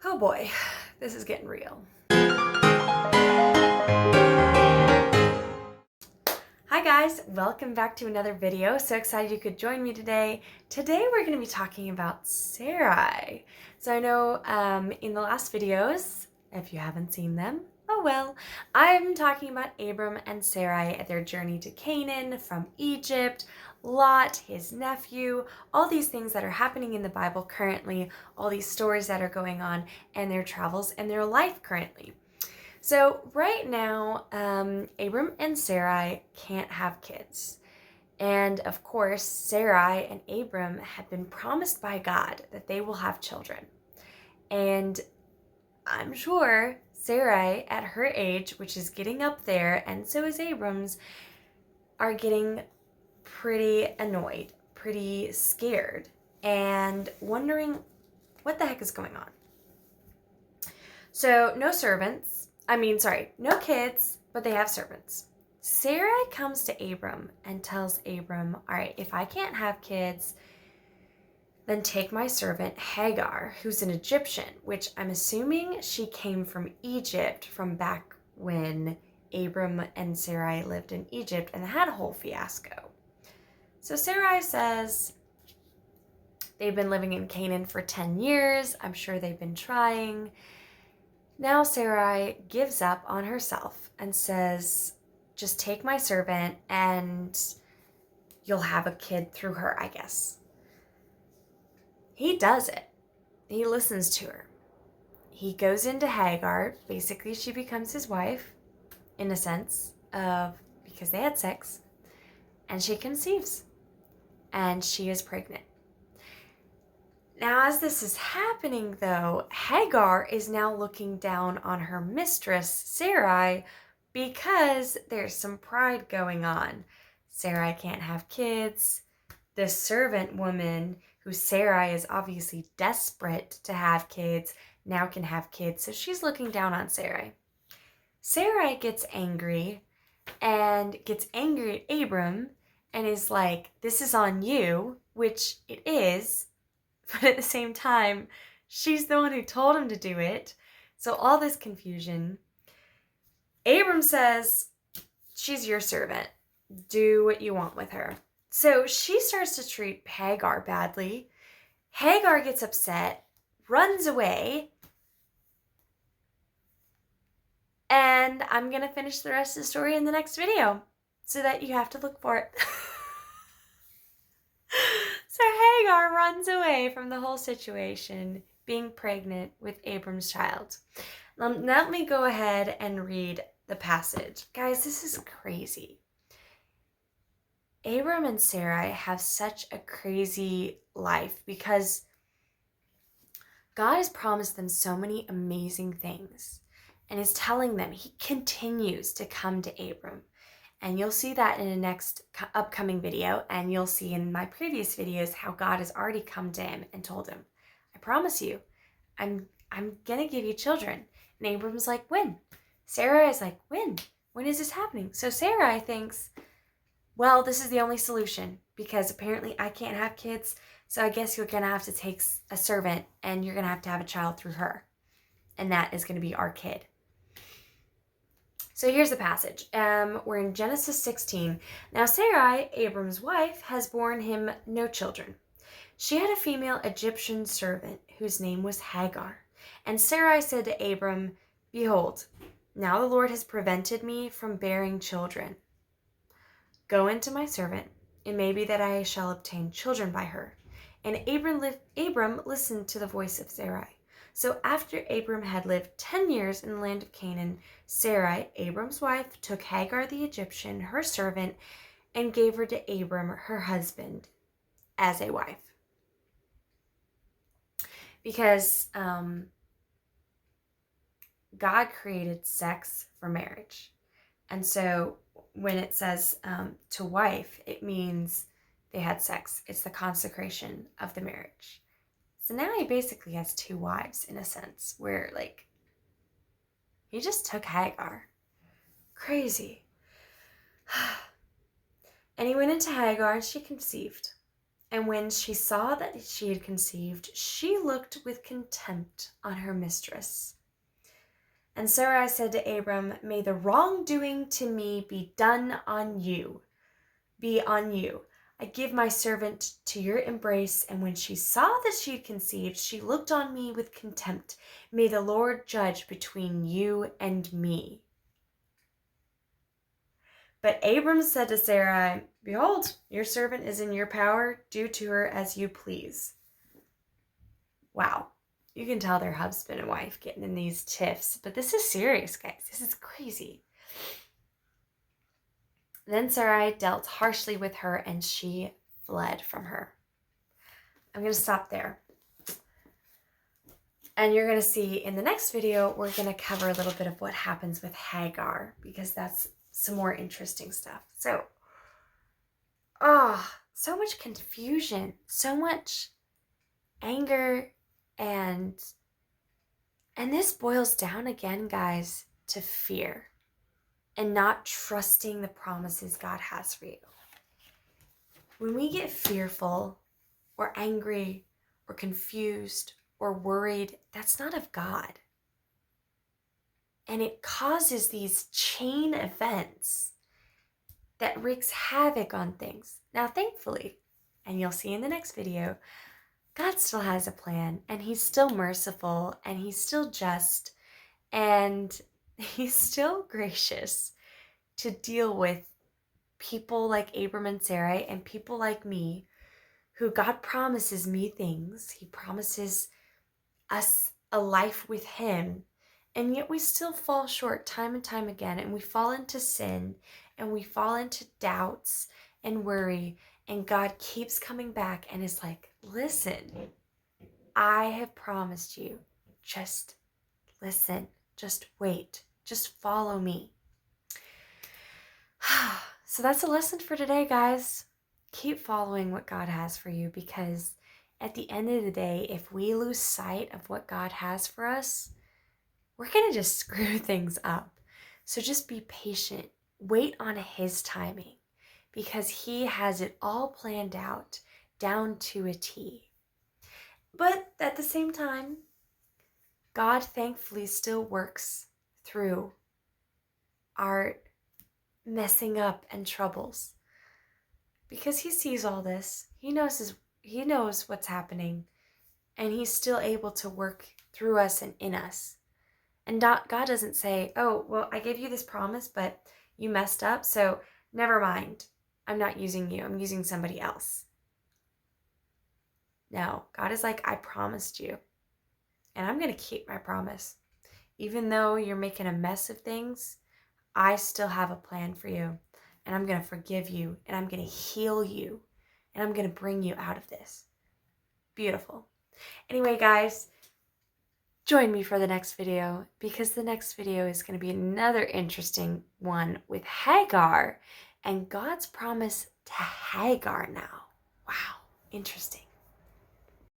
Oh boy, this is getting real. Hi guys, welcome back to another video. So excited you could join me today. Today we're going to be talking about Sarai. So I know in the last videos, if you haven't seen them, oh well, I'm talking about Abram and Sarai at their journey to Canaan from Egypt, Lot, his nephew, all these things that are happening in the Bible currently, all these stories that are going on, and their travels and their life currently. So right now, Abram and Sarai can't have kids. And of course, Sarai and Abram have been promised by God that they will have children. And I'm sure Sarai, at her age, which is getting up there, and so is Abram's, are getting pretty annoyed, pretty scared, and wondering what the heck is going on. So no kids, but they have servants. Sarai comes to Abram and tells Abram, all right, if I can't have kids, then take my servant Hagar, who's an Egyptian, which I'm assuming she came from Egypt from back when Abram and Sarai lived in Egypt and had a whole fiasco. So Sarai says they've been living in Canaan for 10 years. I'm sure they've been trying. Now Sarai gives up on herself and says, just take my servant and you'll have a kid through her, I guess. He does it. He listens to her. He goes into Hagar. Basically, she becomes his wife, in a sense of because they had sex, and she conceives, and she is pregnant. Now, as this is happening, though, Hagar is now looking down on her mistress, Sarai, because there's some pride going on. Sarai can't have kids. This servant woman, who Sarai is obviously desperate to have kids, now can have kids, so she's looking down on Sarai. Sarai gets angry at Abram and is like, this is on you, which it is. But at the same time, she's the one who told him to do it. So all this confusion. Abram says, she's your servant. Do what you want with her. So she starts to treat Hagar badly. Hagar gets upset, runs away. And I'm going to finish the rest of the story in the next video so that you have to look for it. So Hagar runs away from the whole situation, being pregnant with Abram's child. Let me go ahead and read the passage. Guys, this is crazy. Abram and Sarai have such a crazy life because God has promised them so many amazing things and is telling them. He continues to come to Abram. And you'll see that in the next upcoming video, and you'll see in my previous videos how God has already come to him and told him, I promise you, I'm going to give you children. And Abram's like, when? Sarai is like, when? When is this happening? So Sarai thinks, well, this is the only solution because apparently I can't have kids, so I guess you're going to have to take a servant and you're going to have a child through her. And that is going to be our kid. So here's the passage. We're in Genesis 16. Now Sarai, Abram's wife, has borne him no children. She had a female Egyptian servant whose name was Hagar. And Sarai said to Abram, behold, now the Lord has prevented me from bearing children. Go into my servant. It may be that I shall obtain children by her. And Abram listened to the voice of Sarai. So after Abram had lived 10 years in the land of Canaan, Sarai, Abram's wife, took Hagar the Egyptian, her servant, and gave her to Abram, her husband, as a wife. Because God created sex for marriage. And so when it says to wife, it means they had sex. It's the consecration of the marriage. So now he basically has two wives in a sense where he just took Hagar. Crazy. And he went into Hagar and she conceived. And when she saw that she had conceived, she looked with contempt on her mistress. And Sarai said to Abram, "May the wrongdoing to me be done on you, be on you. I give my servant to your embrace." And when she saw that she had conceived, she looked on me with contempt. May the Lord judge between you and me. But Abram said to Sarai, "Behold, your servant is in your power. Do to her as you please." Wow. You can tell they're husband and wife getting in these tiffs. But this is serious, guys. This is crazy. Then Sarai dealt harshly with her, and she fled from her. I'm going to stop there. And you're going to see in the next video, we're going to cover a little bit of what happens with Hagar, because that's some more interesting stuff. So, so much confusion, so much anger, and this boils down again, guys, to fear and not trusting the promises God has for you. When we get fearful or angry or confused or worried, that's not of God. And it causes these chain events that wreaks havoc on things. Now, thankfully, and you'll see in the next video, God still has a plan, and he's still merciful, and he's still just, and he's still gracious to deal with people like Abram and Sarai and people like me, who God promises me things. He promises us a life with him, and yet we still fall short time and time again, and we fall into sin, and we fall into doubts and worry, and God keeps coming back and is like, "Listen, I have promised you. Just listen. Just wait. Just follow me." So that's a lesson for today, guys. Keep following what God has for you, because at the end of the day, if we lose sight of what God has for us, we're going to just screw things up. So just be patient. Wait on his timing, because he has it all planned out down to a T. But at the same time, God thankfully still works through our messing up and troubles, because he sees all this. He knows what's happening, and he's still able to work through us and in us. And God doesn't say, "Oh, well, I gave you this promise, but you messed up, so never mind. I'm not using you. I'm using somebody else." No, God is like, "I promised you, and I'm going to keep my promise. Even though you're making a mess of things, I still have a plan for you, and I'm going to forgive you, and I'm going to heal you, and I'm going to bring you out of this." Beautiful. Anyway, guys, join me for the next video, because the next video is going to be another interesting one with Hagar and God's promise to Hagar now. Wow, interesting.